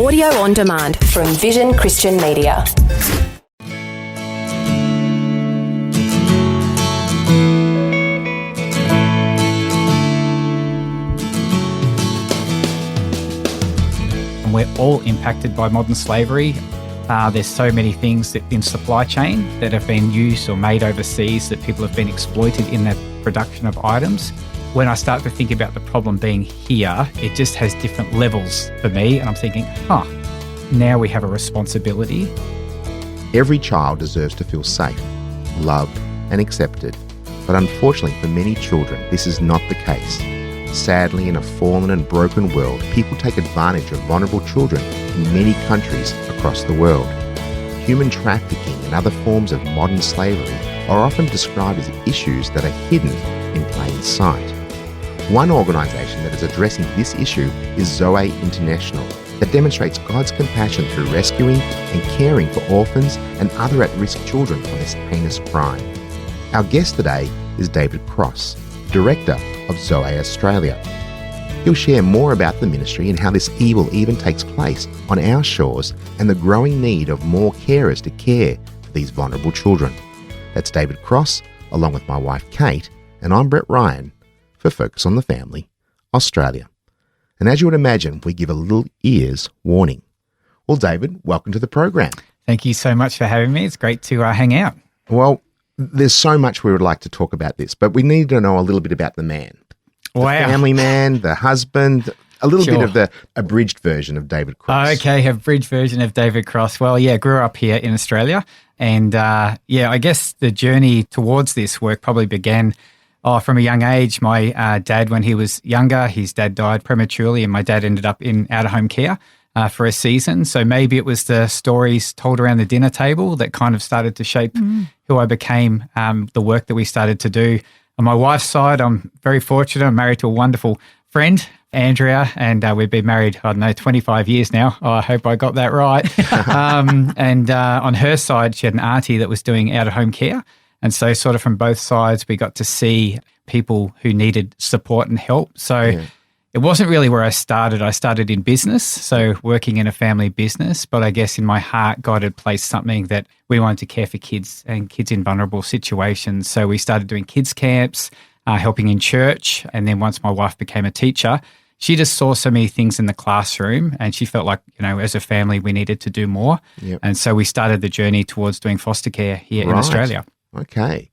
Audio on demand from Vision Christian Media. We're all impacted by modern slavery. There's so many things that in supply chain that have been used or made overseas that people have been exploited in that production of items. When I start to think about the problem being here, it just has different levels for me. And I'm thinking, now we have a responsibility. Every child deserves to feel safe, loved and accepted. But unfortunately for many children, this is not the case. Sadly, in a fallen and broken world, people take advantage of vulnerable children in many countries across the world. Human trafficking and other forms of modern slavery are often described as issues that are hidden in plain sight. One organisation that is addressing this issue is Zoe International, that demonstrates God's compassion through rescuing and caring for orphans and other at-risk children from this heinous crime. Our guest today is David Cross, Director of Zoe Australia. He'll share more about the ministry and how this evil even takes place on our shores and the growing need of more carers to care for these vulnerable children. That's David Cross, along with my wife Kate, and I'm Brett Ryan for Focus on the Family, Australia. And as you would imagine, we give a little ears warning. Well, David, welcome to the program. Thank you so much for having me. It's great to hang out. Well, there's so much we would like to talk about this, but we need to know a little bit about the man. The family man, the husband, a little bit of the abridged version of David Cross. Okay, abridged version of David Cross. Well, grew up here in Australia. And I guess the journey towards this work probably began from a young age. My dad, when he was younger, his dad died prematurely and my dad ended up in out-of-home care for a season. So maybe it was the stories told around the dinner table that kind of started to shape who I became, the work that we started to do. On my wife's side, I'm very fortunate. I'm married to a wonderful friend, Andrea, and we've been married, 25 years now. Oh, I hope I got that right. And on her side, she had an auntie that was doing out-of-home care. And so sort of from both sides, we got to see people who needed support and help. So it wasn't really where I started. I started in business, so working in a family business. But I guess in my heart, God had placed something that we wanted to care for kids and kids in vulnerable situations. So we started doing kids camps, helping in church. And then once my wife became a teacher, she just saw so many things in the classroom and she felt like, as a family, we needed to do more. Yep. And so we started the journey towards doing foster care here in Australia. Okay.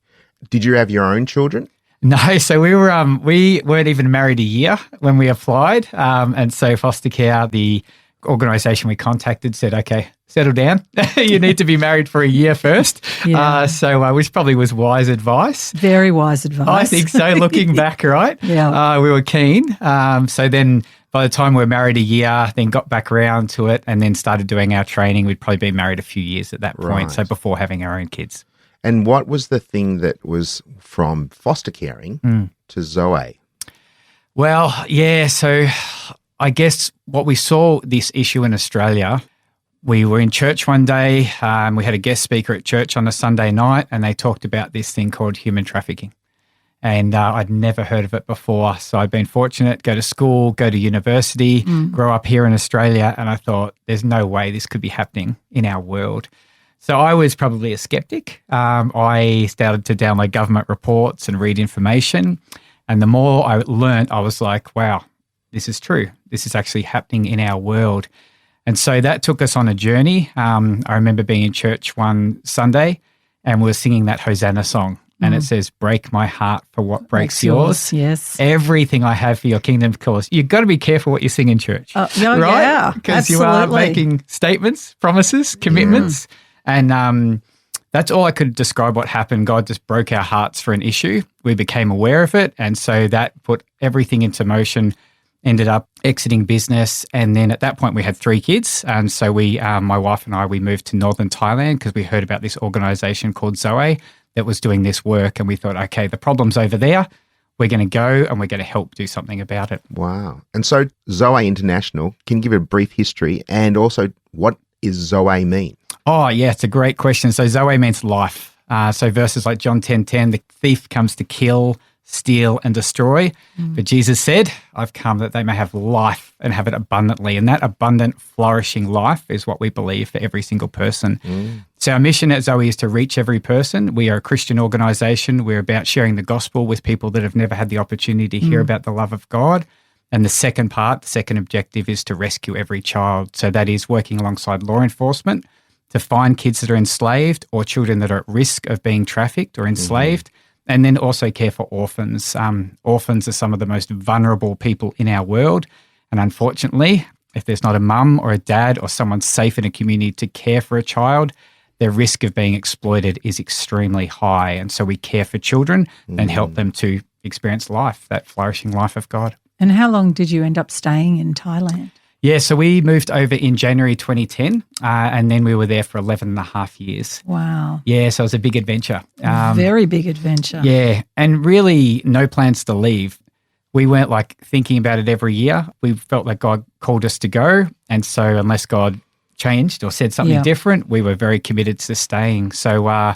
Did you have your own children? No, so we weren't even married a year when we applied. And so foster care, the organisation we contacted said, okay, settle down. You need to be married for a year first. Which probably was wise advice. Very wise advice. I think so, looking back, right? Yeah. We were keen. So then by the time we were married a year, then got back around to it and then started doing our training. We'd probably been married a few years at that point, right. So before having our own kids. And what was the thing that was from foster caring to Zoe? Well, so I guess what we saw this issue in Australia, we were in church one day, we had a guest speaker at church on a Sunday night and they talked about this thing called human trafficking. And I'd never heard of it before. So I'd been fortunate, go to school, go to university, grow up here in Australia. And I thought, there's no way this could be happening in our world. So I was probably a skeptic. I started to download government reports and read information. And the more I learned, I was like, wow, this is true. This is actually happening in our world. And so that took us on a journey. I remember being in church one Sunday and we were singing that Hosanna song. And it says, break my heart for what breaks yours. Yes. Everything I have for your kingdom cause. You've got to be careful what you sing in church. Right? Yeah, because you are making statements, promises, commitments. And that's all I could describe what happened. God just broke our hearts for an issue. We became aware of it. And so that put everything into motion, ended up exiting business. And then at that point, we had 3 kids. And so my wife and I, we moved to northern Thailand because we heard about this organisation called Zoe that was doing this work. And we thought, okay, the problem's over there. We're going to go and we're going to help do something about it. Wow. And so Zoe International, can you give a brief history and also what does Zoe mean? Oh, yeah, it's a great question. So Zoe means life. So verses like John 10:10, the thief comes to kill, steal, and destroy. But Jesus said, I've come that they may have life and have it abundantly. And that abundant, flourishing life is what we believe for every single person. So our mission at Zoe is to reach every person. We are a Christian organisation. We're about sharing the gospel with people that have never had the opportunity to hear about the love of God. And the second objective is to rescue every child. So that is working alongside law enforcement to find kids that are enslaved or children that are at risk of being trafficked or enslaved, and then also care for orphans. Orphans are some of the most vulnerable people in our world. And unfortunately, if there's not a mum or a dad or someone safe in a community to care for a child, their risk of being exploited is extremely high. And so we care for children and help them to experience life, that flourishing life of God. And how long did you end up staying in Thailand? Yeah, so we moved over in January 2010, and then we were there for 11 and a half years. Wow. Yeah, so it was a big adventure. Very big adventure. Yeah, and really no plans to leave. We weren't like thinking about it every year. We felt like God called us to go, and so unless God changed or said something different, we were very committed to staying. So,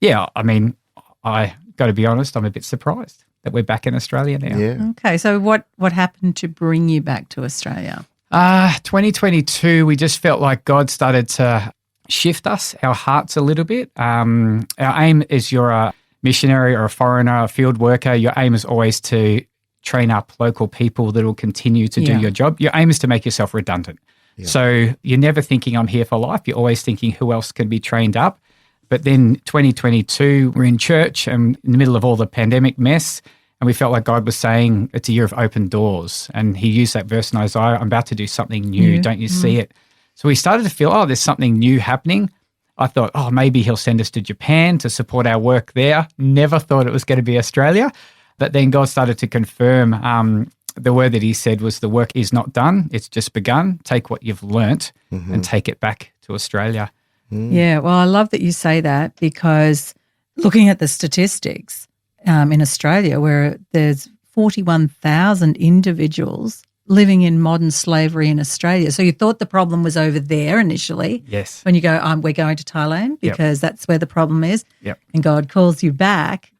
yeah, I mean, I got to be honest, I'm a bit surprised that we're back in Australia now. Yeah. Okay, so what happened to bring you back to Australia? 2022, we just felt like God started to shift us, our hearts a little bit. Our aim is you're a missionary or a foreigner, a field worker, your aim is always to train up local people that will continue to do your job. Your aim is to make yourself redundant. Yeah. So you're never thinking I'm here for life. You're always thinking who else can be trained up. But then 2022, we're in church and in the middle of all the pandemic mess, and we felt like God was saying it's a year of open doors. And he used that verse in Isaiah, I'm about to do something new. Don't you see it? So we started to feel, there's something new happening. I thought, maybe he'll send us to Japan to support our work there. Never thought it was going to be Australia. But then God started to confirm the word that he said was the work is not done. It's just begun. Take what you've learnt and take it back to Australia. Yeah, well, I love that you say that, because looking at the statistics in Australia, where there's 41,000 individuals living in modern slavery in Australia. So you thought the problem was over there initially. Yes. When you go, we're going to Thailand because that's where the problem is. Yep. And God calls you back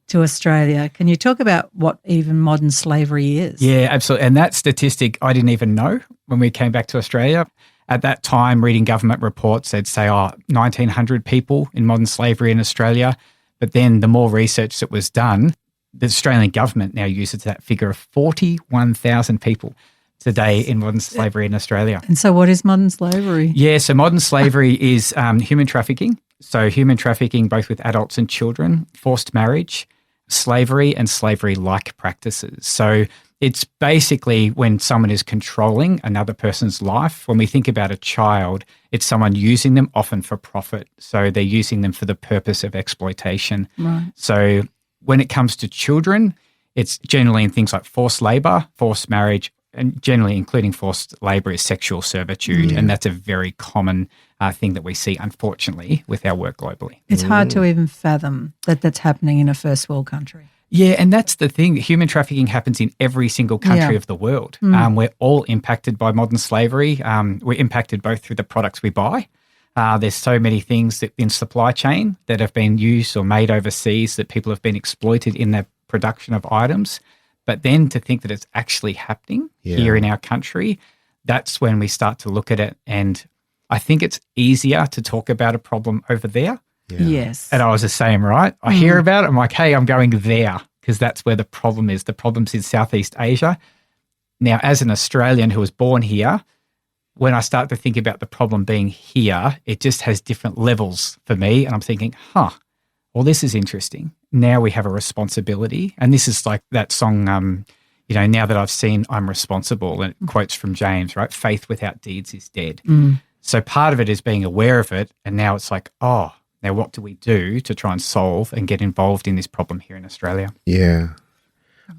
to Australia. Can you talk about what even modern slavery is? Yeah, absolutely. And that statistic I didn't even know when we came back to Australia. At that time, reading government reports, they'd say, 1,900 people in modern slavery in Australia. But then the more research that was done, the Australian government now uses that figure of 41,000 people today in modern slavery in Australia. And so what is modern slavery? Yeah, so modern slavery is human trafficking. So human trafficking both with adults and children, forced marriage, slavery and slavery-like practices. So it's basically when someone is controlling another person's life. When we think about a child, it's someone using them often for profit. So they're using them for the purpose of exploitation. Right. So when it comes to children, it's generally in things like forced labour, forced marriage, and generally including forced labour is sexual servitude. And that's a very common thing that we see, unfortunately, with our work globally. It's hard to even fathom that that's happening in a first world country. Yeah, and that's the thing. Human trafficking happens in every single country of the world. We're all impacted by modern slavery. We're impacted both through the products we buy. There's so many things that in supply chain that have been used or made overseas that people have been exploited in the production of items. But then to think that it's actually happening here in our country, that's when we start to look at it. And I think it's easier to talk about a problem over there. Yeah. Yes. And I was the same, right? I hear about it. I'm like, hey, I'm going there because that's where the problem is. The problem's in Southeast Asia. Now, as an Australian who was born here, when I start to think about the problem being here, it just has different levels for me. And I'm thinking, well, this is interesting. Now we have a responsibility. And this is like that song, now that I've seen, I'm responsible. And it quotes from James, right? Faith without deeds is dead. So part of it is being aware of it. And now it's like, now what do we do to try and solve and get involved in this problem here in Australia? Yeah.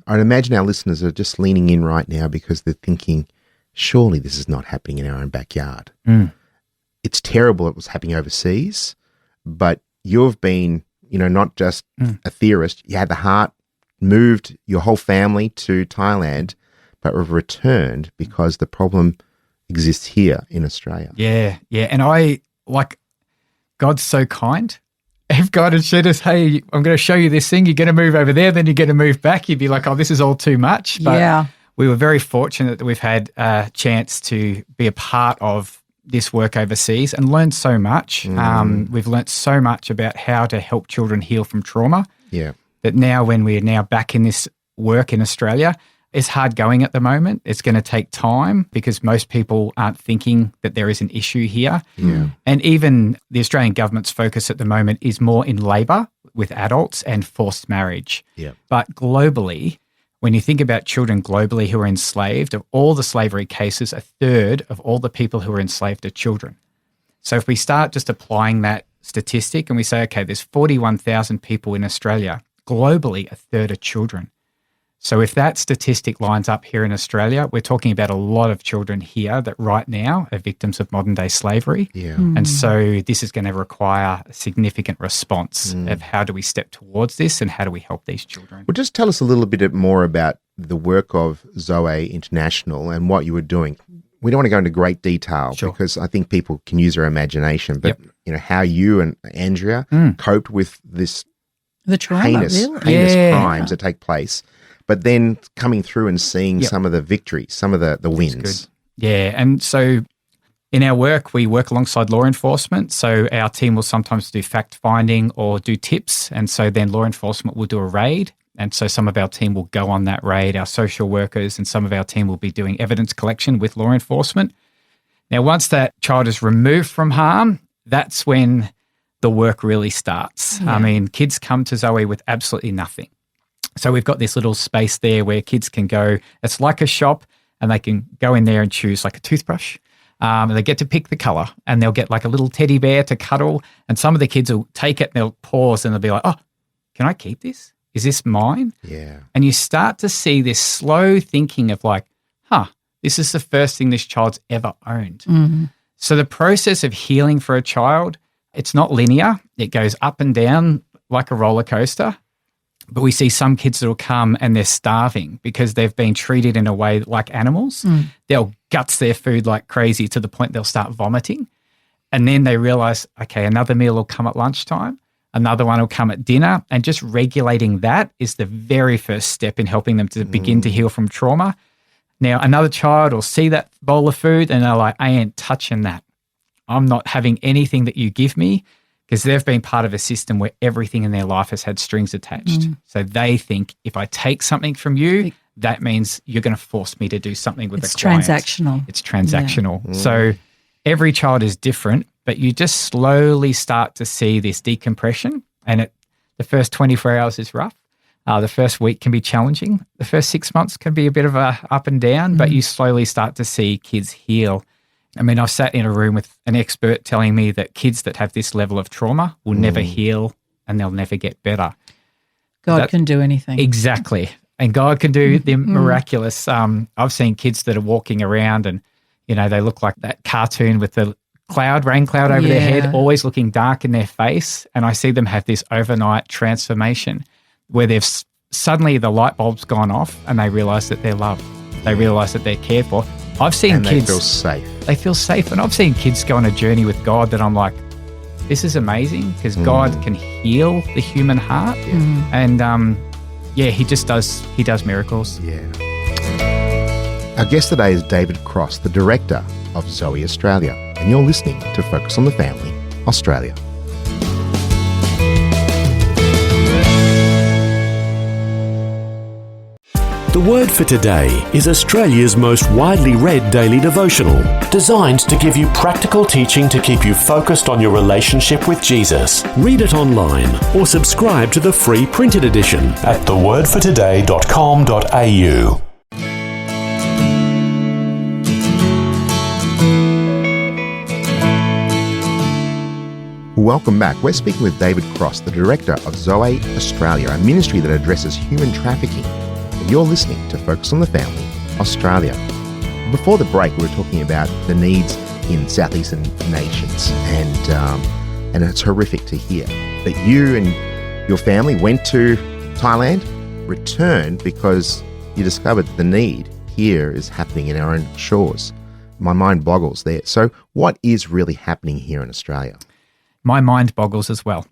I'd imagine our listeners are just leaning in right now because they're thinking, surely this is not happening in our own backyard. It's terrible it was happening overseas, but you've been, not just a theorist. You had the heart, moved your whole family to Thailand, but have returned because the problem exists here in Australia. Yeah. And God's so kind if God had said us, hey, I'm going to show you this thing, you're going to move over there, then you're going to move back, you'd be like, oh, this is all too much. But we were very fortunate that we've had a chance to be a part of this work overseas and learn so much. We've learnt so much about how to help children heal from trauma. Yeah. That now when we're now back in this work in Australia, it's hard going at the moment. It's going to take time because most people aren't thinking that there is an issue here. Yeah. And even the Australian government's focus at the moment is more in labour with adults and forced marriage. Yeah. But globally, when you think about children globally who are enslaved, of all the slavery cases, a third of all the people who are enslaved are children. So if we start just applying that statistic and we say, okay, there's 41,000 people in Australia, globally, a third are children. So if that statistic lines up here in Australia, we're talking about a lot of children here that right now are victims of modern day slavery. Yeah. And so this is going to require a significant response of how do we step towards this and how do we help these children. Well, just tell us a little bit more about the work of Zoe International and what you were doing. We don't want to go into great detail because I think people can use their imagination, but you know how you and Andrea coped with this the trauma, heinous really. crimes that take place, but then coming through and seeing some of the victories, some of the wins. Yeah, and so in our work, we work alongside law enforcement. So our team will sometimes do fact-finding or do tips, and so then law enforcement will do a raid. And so some of our team will go on that raid, our social workers, and some of our team will be doing evidence collection with law enforcement. Now, once that child is removed from harm, that's when the work really starts. I mean, kids come to Zoe with absolutely nothing. So we've got this little space there where kids can go. It's like a shop, and they can go in there and choose like a toothbrush. And they get to pick the colour, and they'll get like a little teddy bear to cuddle. And some of the kids will take it and they'll pause and they'll be like, oh, can I keep this? Is this mine? Yeah. And you start to see this slow thinking of like, this is the first thing this child's ever owned. Mm-hmm. So the process of healing for a child, it's not linear. It goes up and down like a roller coaster. But we see some kids that will come and they're starving because they've been treated in a way like animals. They'll guts their food like crazy to the point they'll start vomiting. And then they realize, okay, another meal will come at lunchtime. Another one will come at dinner, and just regulating that is the very first step in helping them to begin to heal from trauma. Now, another child will see that bowl of food and they're like, I ain't touching that. I'm not having anything that you give me, because they've been part of a system where everything in their life has had strings attached. So they think if I take something from you, that means you're going to force me to do something with the client. It's transactional. Yeah. So every child is different, but you just slowly start to see this decompression, and the first 24 hours is rough. The first week can be challenging. The first 6 months can be a bit of a up and down, but you slowly start to see kids heal. I mean, I've sat in a room with an expert telling me that kids that have this level of trauma will never heal and they'll never get better. God can do anything. Exactly. And God can do the miraculous. I've seen kids that are walking around and, you know, they look like that cartoon with the rain cloud over their head, always looking dark in their face. And I see them have this overnight transformation where they've suddenly the light bulb's gone off and they realise that they're loved. They realise that they're cared for. I've seen kids. They feel safe. They feel safe. And I've seen kids go on a journey with God that I'm like, this is amazing, because God can heal the human heart. And he just does miracles. Yeah. Our guest today is David Cross, the director of Zoe Australia, and you're listening to Focus on the Family, Australia. The Word for Today is Australia's most widely read daily devotional, designed to give you practical teaching to keep you focused on your relationship with Jesus. Read it online or subscribe to the free printed edition at thewordfortoday.com.au. Welcome back. We're speaking with David Cross, the director of Zoe Australia, a ministry that addresses human trafficking. And you're listening to Focus on the Family, Australia. Before the break, we were talking about the needs in Southeastern nations, and it's horrific to hear that you and your family went to Thailand, returned because you discovered the need here is happening in our own shores. My mind boggles there. So what is really happening here in Australia? My mind boggles as well.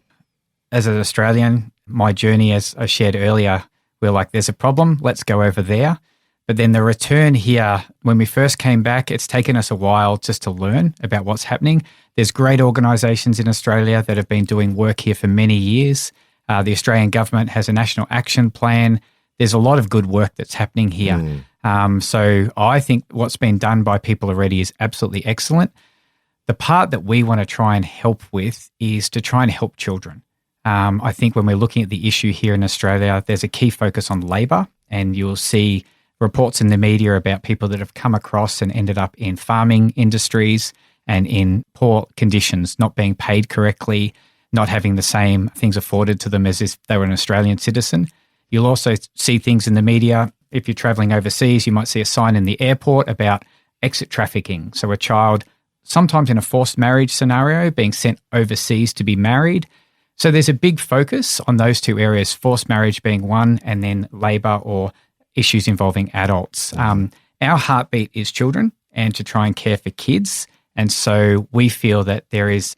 as an Australian, my journey, as I shared earlier, we're like, there's a problem, let's go over there. But then the return here, when we first came back, it's taken us a while just to learn about what's happening. There's great organisations in Australia that have been doing work here for many years. The Australian government has a national action plan. There's a lot of good work that's happening here. So I think what's been done by people already is absolutely excellent. The part that we want to try and help with is to try and help children. I think when we're looking at the issue here in Australia, there's a key focus on labour, and you'll see reports in the media about people that have come across and ended up in farming industries and in poor conditions, not being paid correctly, not having the same things afforded to them as if they were an Australian citizen. You'll also see things in the media. If you're travelling overseas, you might see a sign in the airport about exit trafficking. So a child, sometimes in a forced marriage scenario, being sent overseas to be married. So there's a big focus on those two areas, forced marriage being one, and then labour or issues involving adults. Our heartbeat is children and to try and care for kids. And so we feel that there is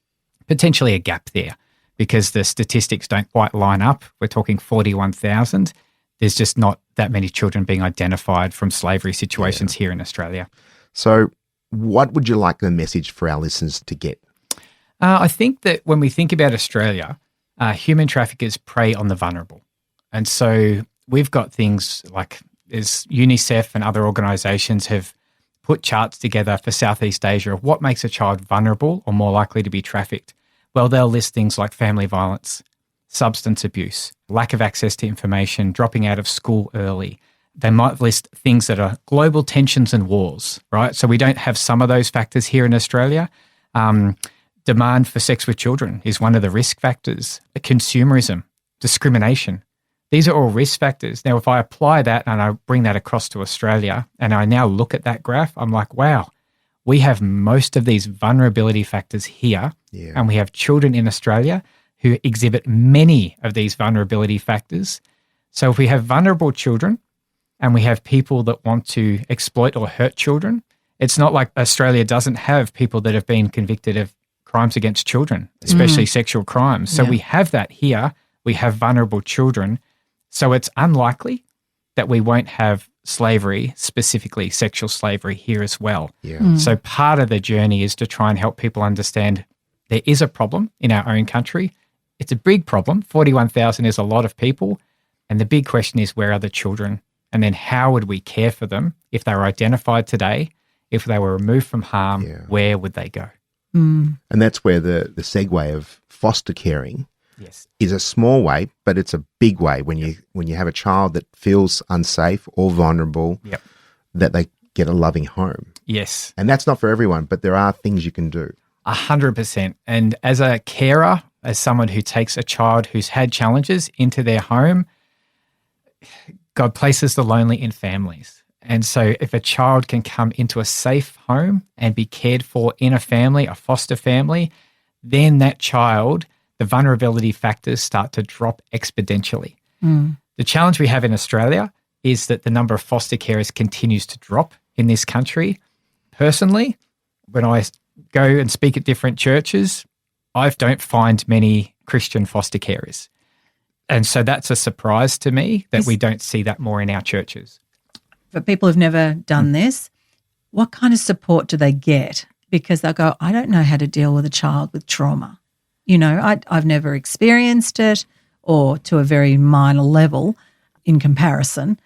potentially a gap there because the statistics don't quite line up. We're talking 41,000. There's just not that many children being identified from slavery situations here in Australia. So what would you like the message for our listeners to get? I think that when we think about Australia, human traffickers prey on the vulnerable. And so we've got things like UNICEF and other organisations have put charts together for Southeast Asia of what makes a child vulnerable or more likely to be trafficked. Well, they'll list things like family violence, substance abuse, lack of access to information, dropping out of school early. They might list things that are global tensions and wars, right? So we don't have some of those factors here in Australia. Demand for sex with children is one of the risk factors. Consumerism, discrimination. These are all risk factors. Now, if I apply that and I bring that across to Australia and I now look at that graph, I'm like, wow, we have most of these vulnerability factors here and we have children in Australia who exhibit many of these vulnerability factors. So if we have vulnerable children and we have people that want to exploit or hurt children, it's not like Australia doesn't have people that have been convicted of crimes against children, especially sexual crimes. So we have that here. We have vulnerable children. So it's unlikely that we won't have slavery, specifically sexual slavery here as well. So part of the journey is to try and help people understand there is a problem in our own country. It's a big problem. 41,000 is a lot of people. And the big question is, where are the children? And then how would we care for them if they were identified today? If they were removed from harm, where would they go? And that's where the segue of foster caring is a small way, but it's a big way when you have a child that feels unsafe or vulnerable, that they get a loving home. Yes. And that's not for everyone, but there are things you can do. 100%. And as a carer, as someone who takes a child who's had challenges into their home, God places the lonely in families. And so if a child can come into a safe home and be cared for in a family, a foster family, then that child, the vulnerability factors start to drop exponentially. The challenge we have in Australia is that the number of foster carers continues to drop in this country. Personally, when I go and speak at different churches, I don't find many Christian foster carers. And so that's a surprise to me that we don't see that more in our churches. For people who've never done this, what kind of support do they get? Because they'll go, I don't know how to deal with a child with trauma. You know, I've never experienced it, or to a very minor level in comparison.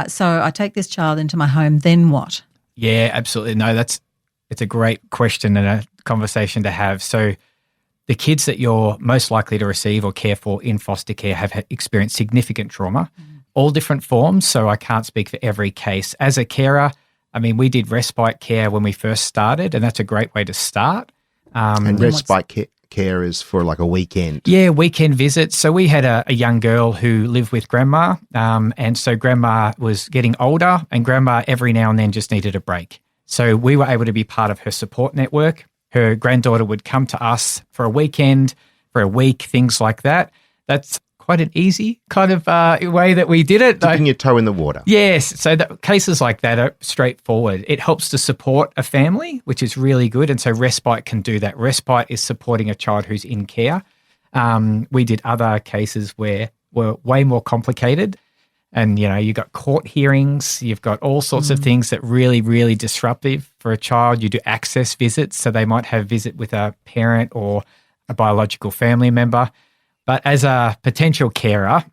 So I take this child into my home, then what? Yeah, absolutely. No, it's a great question and a conversation to have. So the kids that you're most likely to receive or care for in foster care have experienced significant trauma, all different forms. So I can't speak for every case. As a carer, I mean, we did respite care when we first started, and that's a great way to start. And respite care is for like a weekend. Yeah, weekend visits. So we had a young girl who lived with grandma, and so grandma was getting older, and grandma every now and then just needed a break. So we were able to be part of her support network. Her granddaughter would come to us for a weekend, for a week, things like that. That's quite an easy kind of way that we did it. Dipping your toe in the water. Yes. So cases like that are straightforward. It helps to support a family, which is really good. And so respite can do that. Respite is supporting a child who's in care. We did other cases where were way more complicated. And, you've got court hearings, you've got all sorts of things that really, really disruptive for a child. You do access visits, so they might have visit with a parent or a biological family member. But as a potential carer,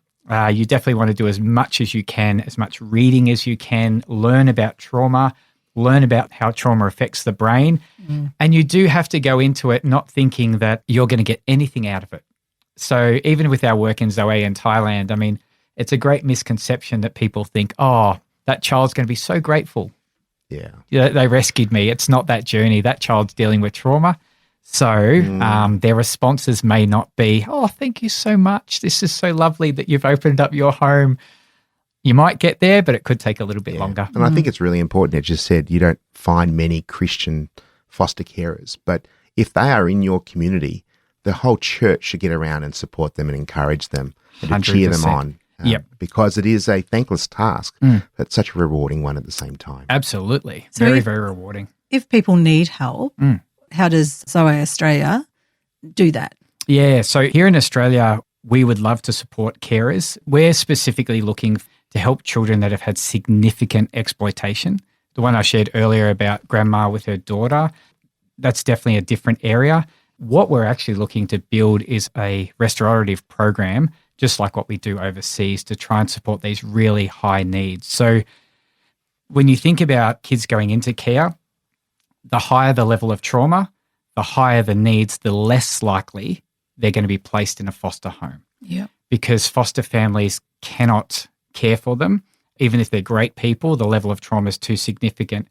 you definitely want to do as much as you can, as much reading as you can, learn about trauma, learn about how trauma affects the brain. And you do have to go into it not thinking that you're going to get anything out of it. So even with our work in Zoe in Thailand, I mean, it's a great misconception that people think, oh, that child's going to be so grateful. Yeah. They rescued me. It's not that journey. That child's dealing with trauma. So their responses may not be, oh, thank you so much. This is so lovely that you've opened up your home. You might get there, but it could take a little bit longer. And I think it's really important, as you said, you don't find many Christian foster carers. But if they are in your community, the whole church should get around and support them and encourage them and to cheer them on. Because it is a thankless task, but such a rewarding one at the same time. Absolutely. So very, very rewarding. If people need help, how does Zoe Australia do that? Yeah, so here in Australia, we would love to support carers. We're specifically looking to help children that have had significant exploitation. The one I shared earlier about grandma with her daughter, that's definitely a different area. What we're actually looking to build is a restorative program, just like what we do overseas, to try and support these really high needs. So when you think about kids going into care, the higher the level of trauma, the higher the needs, the less likely they're going to be placed in a foster home. Yeah. Because foster families cannot care for them. Even if they're great people, the level of trauma is too significant.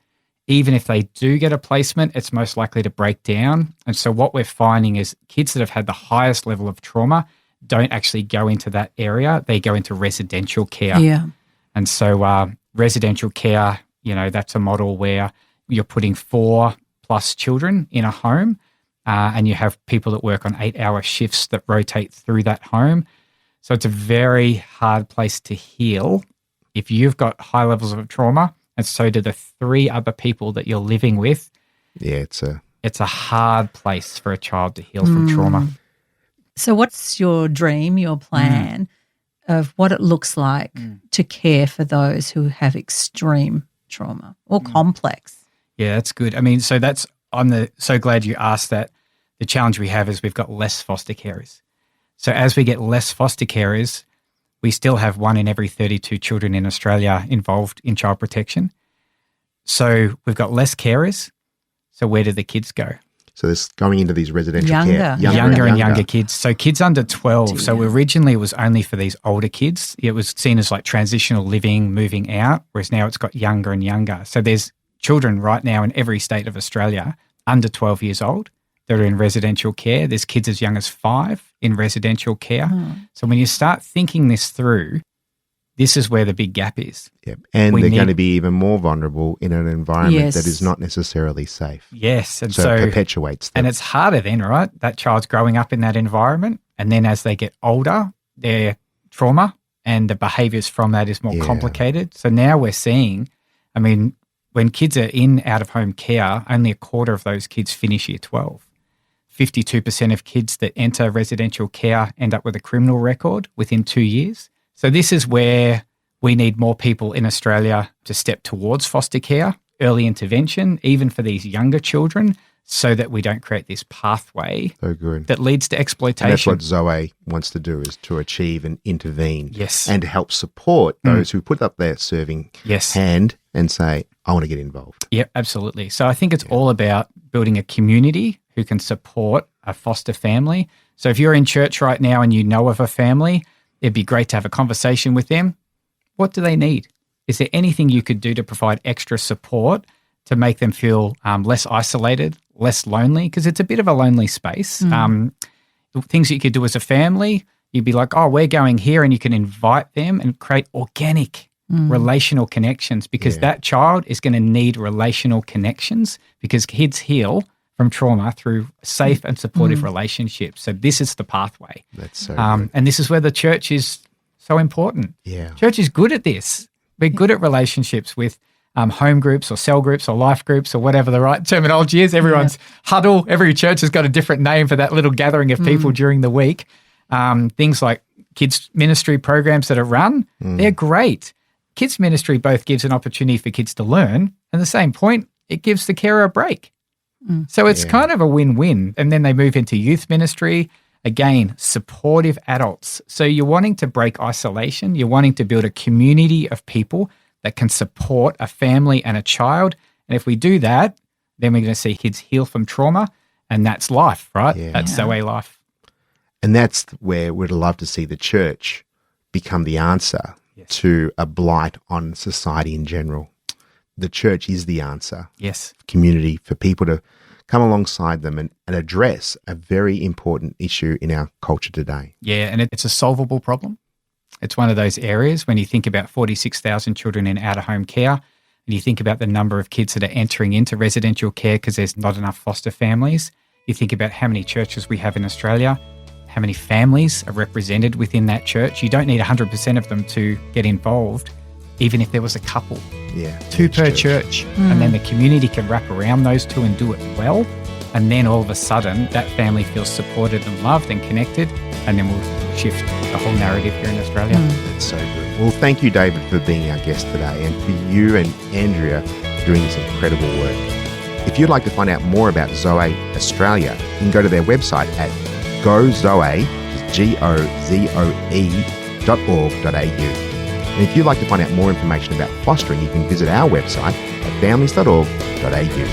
Even if they do get a placement, it's most likely to break down. And so what we're finding is kids that have had the highest level of trauma don't actually go into that area. They go into residential care. Yeah. And so residential care, that's a model where you're putting 4+ children in a home and you have people that work on 8-hour shifts that rotate through that home. So it's a very hard place to heal if you've got high levels of trauma, and so do the 3 other people that you're living with. Yeah, it's a hard place for a child to heal from trauma. So what's your dream, your plan of what it looks like to care for those who have extreme trauma or complex? Yeah, that's good. I mean, I'm so glad you asked that. The challenge we have is we've got less foster carers. So as we get less foster carers, we still have 1 in every 32 children in Australia involved in child protection. So we've got less carers. So where do the kids go? So this going into these residential Younger. care. Younger and younger kids. So kids under 12. So originally it was only for these older kids. It was seen as like transitional living, moving out, whereas now it's got younger and younger. So there's children right now in every state of Australia under 12 years old that are in residential care. There's kids as young as 5 in residential care. So when you start thinking this through, this is where the big gap is. Yep. And they're going to be even more vulnerable in an environment that is not necessarily safe. Yes. And so it perpetuates them. And it's harder then, right? That child's growing up in that environment. And then as they get older, their trauma and the behaviours from that is more complicated. So now we're seeing, when kids are in out-of-home care, only a quarter of those kids finish year 12. 52% of kids that enter residential care end up with a criminal record within 2 years. So this is where we need more people in Australia to step towards foster care, early intervention, even for these younger children, so that we don't create this pathway that leads to exploitation. And that's what Zoe wants to do, is to achieve and intervene and help support those who put up their serving hand and say, I want to get involved. Yeah, absolutely. So I think it's all about building a community who can support a foster family. So if you're in church right now and you know of a family, it'd be great to have a conversation with them. What do they need? Is there anything you could do to provide extra support to make them feel less isolated, less lonely? Because it's a bit of a lonely space. Things that you could do as a family, you'd be like, oh, we're going here, and you can invite them and create organic relational connections, because that child is going to need relational connections, because kids heal from trauma through safe and supportive relationships. So this is the pathway. That's so and this is where the church is so important. Yeah. Church is good at this. We're good at relationships with home groups or cell groups or life groups or whatever the right terminology is. Everyone's huddle. Every church has got a different name for that little gathering of people during the week. Things like kids ministry programs that are run, they're great. Kids ministry both gives an opportunity for kids to learn, and the same point, it gives the carer a break. So it's kind of a win-win. And then they move into youth ministry. Again, supportive adults. So you're wanting to break isolation. You're wanting to build a community of people that can support a family and a child. And if we do that, then we're going to see kids heal from trauma, and that's life, right? Yeah. That's Zoe life. And that's where we'd love to see the church become the answer to a blight on society in general. The church is the answer. Yes. Community for people to come alongside them and address a very important issue in our culture today. Yeah, and it's a solvable problem. It's one of those areas when you think about 46,000 children in out-of-home care, and you think about the number of kids that are entering into residential care because there's not enough foster families. You think about how many churches we have in Australia, how many families are represented within that church. You don't need 100% of them to get involved, even if there was a couple. Yeah. Two per church. And then the community can wrap around those two and do it well. And then all of a sudden, that family feels supported and loved and connected. And then we'll shift the whole narrative here in Australia. That's so good. Well, thank you, David, for being our guest today, and for you and Andrea doing this incredible work. If you'd like to find out more about Zoe Australia, you can go to their website at gozoe.org.au. And if you'd like to find out more information about fostering, you can visit our website at families.org.au.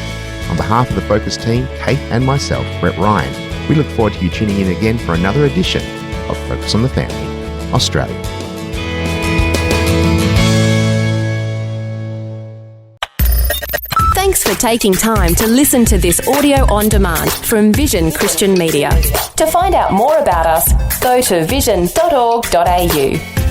On behalf of the Focus team, Kate and myself, Brett Ryan, we look forward to you tuning in again for another edition of Focus on the Family, Australia. Thanks for taking time to listen to this audio on demand from Vision Christian Media. To find out more about us, go to vision.org.au.